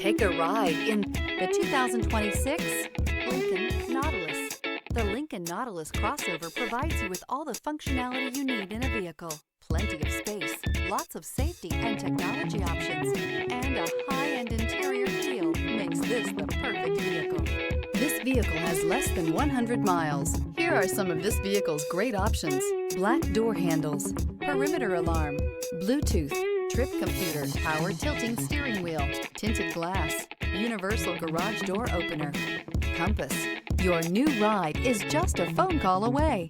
Take a ride in the 2026 Lincoln Nautilus. The Lincoln Nautilus crossover provides you with all the functionality you need in a vehicle. Plenty of space, lots of safety and technology options, and a high-end interior feel makes this the perfect vehicle. This vehicle has less than 100 miles. Here are some of this vehicle's great options: black door handles, perimeter alarm, Bluetooth, trip computer, power tilting steering wheel, tinted glass, universal garage door opener, compass. Your new ride is just a phone call away.